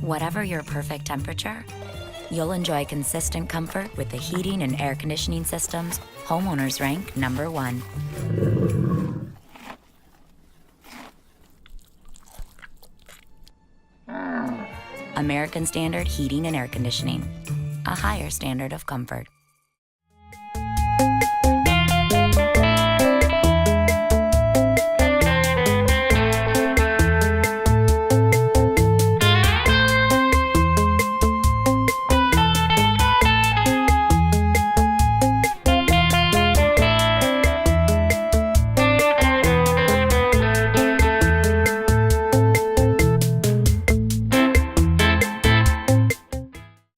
Whatever your perfect temperature, you'll enjoy consistent comfort with the heating and air conditioning systems homeowners rank #1. American Standard Heating and Air Conditioning, a higher standard of comfort.